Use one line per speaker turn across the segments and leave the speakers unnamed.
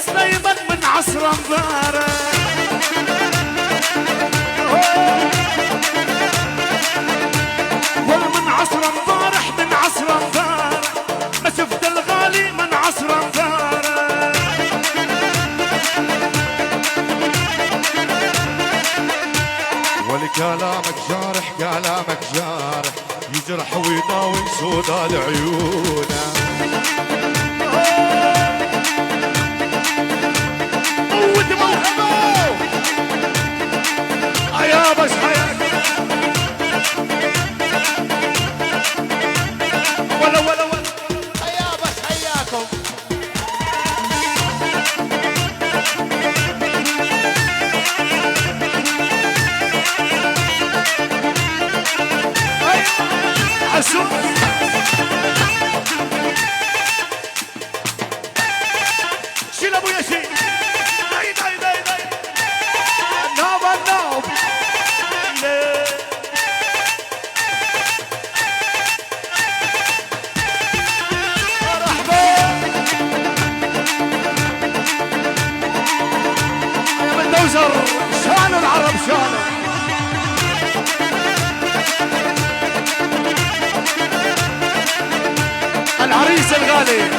سليمان من عصر انظاره ومن عصر انظاره من عصر انظاره ما شفت الغالي من عصر انظاره
ولكلامك جارح كلامك جارح يجرح ويطاوي سوداء عيونه
قوة موهبه يا بس حياك ولا
هيا بس حياكم
عسول شيل ابويا شيل داي النوب مرحبا يا بلدوزر شانوا العرب شانوا العريس الغالي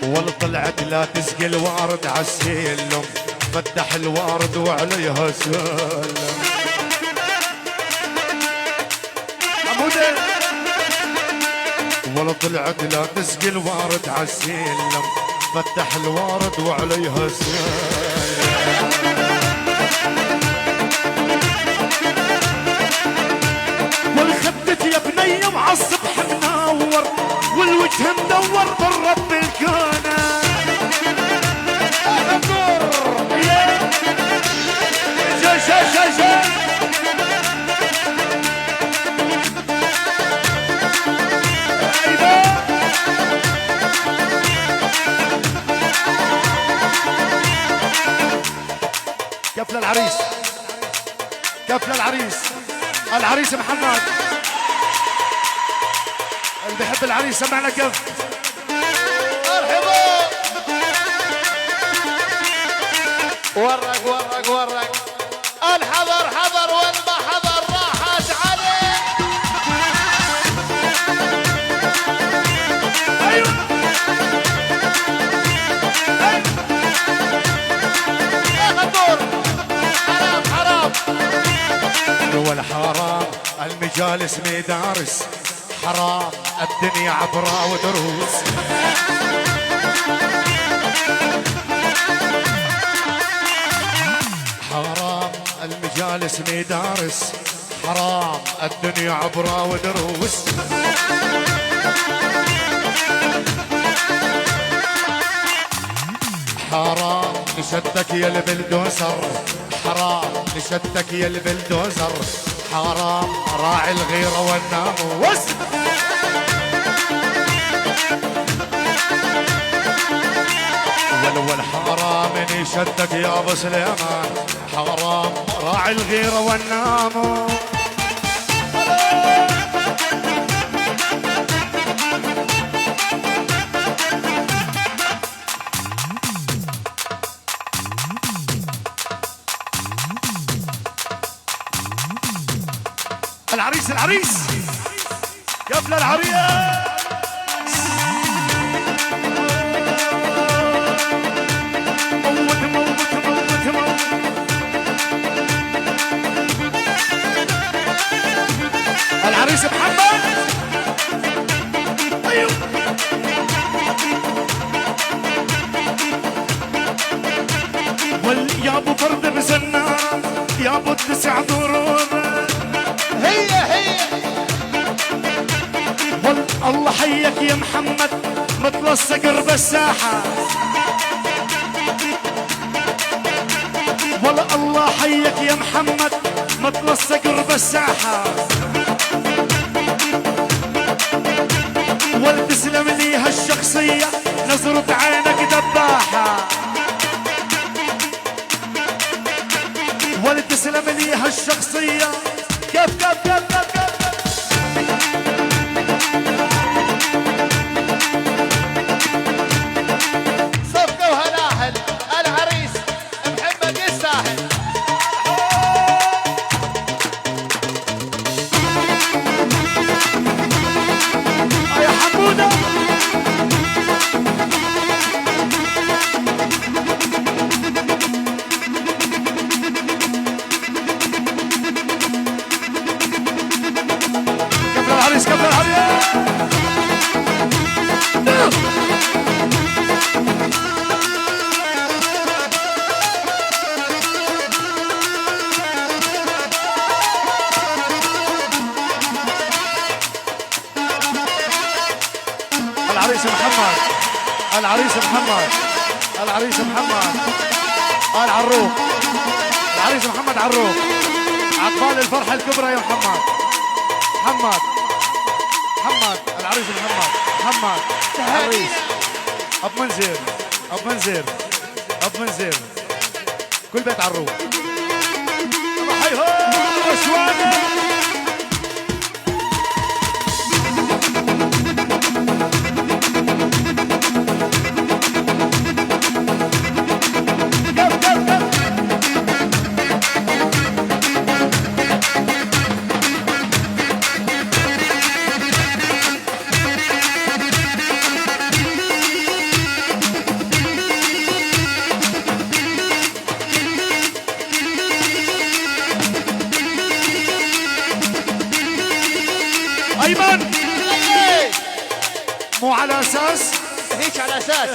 ولا طلعت لا تسقي الوارد عالسلم فتح الوارد وعليها سلم
حموده
ولا طلعت لا تسقي الوارد عالسلم فتح الوارد وعليها سلم
والخدت يا بني وعالصبح منور والوجه مدور بالرب الكونه جا كف للعريس كف للعريس العريس محمد اللي بيحب العريس سمعنا كف
مرحبا ورق الحضر حضر والما حضر راحت عليه
ايوه
يا غدور حرام
والحرام المجالس مدارس حرام الدنيا عبرة ودروس حرام المجالس مدارس حرام الدنيا عبرة ودروس حرام لشدك يا البلدوزر حرام لشدك يا البلدوزر حرام راعي الغيرة والناموس ولو الحرام من شدك يا ابو سليمان حرام راعي الغيرة والناموس
العريس قبل العريس موت العريس محمد ايوه يا ابو فرد بزنان يا ابو التسع ضروب
هي
الله حيك يا محمد مثل الصقر بالساحة والله الله حيك يا محمد مثل الصقر بالساحة ولتسلم لي هالشخصية نظرة عينك دباحة ولتسلم لي هالشخصية كيف
العريس محمد، العريس محمد، العريس محمد، العروق، العريس محمد عروق، عقبال الفرحة الكبرى يا محمد. محمد، محمد، العريس محمد، محمد، العريس، أب منزل، أب منزل، أب منزل، كل بيت عروق.
ايمن
إيه.
مو على اساس
هيك على اساس